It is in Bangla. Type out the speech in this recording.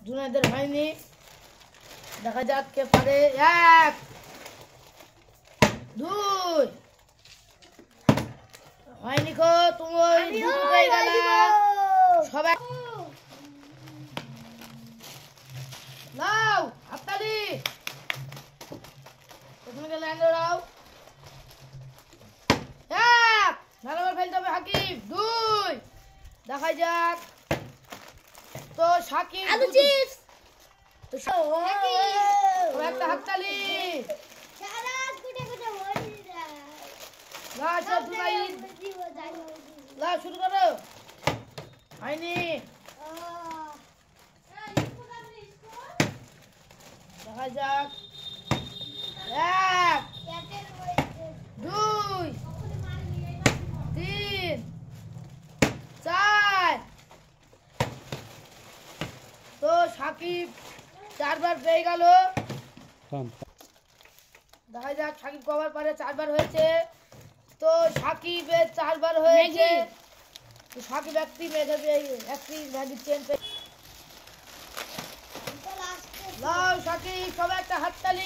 জুনায়েদের হয়নি, দেখা যাক কে পারে। 1 2 হয়নি গো, তুমি দুটোই গেলে সবাই নাও হাততালি। প্রথমে গেলে লাও 1 ভালো করে ফেলতে হবে হাকিম। 2 দেখা যাক তো সাকিব আলু চিপস তো একটা হাততালি। শুরু করো। হয়নি, দেখা যাক 1 2 3 4 তো সাকিব 4 বার পেয়ে গেল। দেখা যাক সাকিব কবার পারে। 4 বার হয়েছে তো সাকিবের 4 বার হয়েছে। সাকিব একটি ম্যাজিক চেন লাও সাকিব, সবাই একটা হাততালি।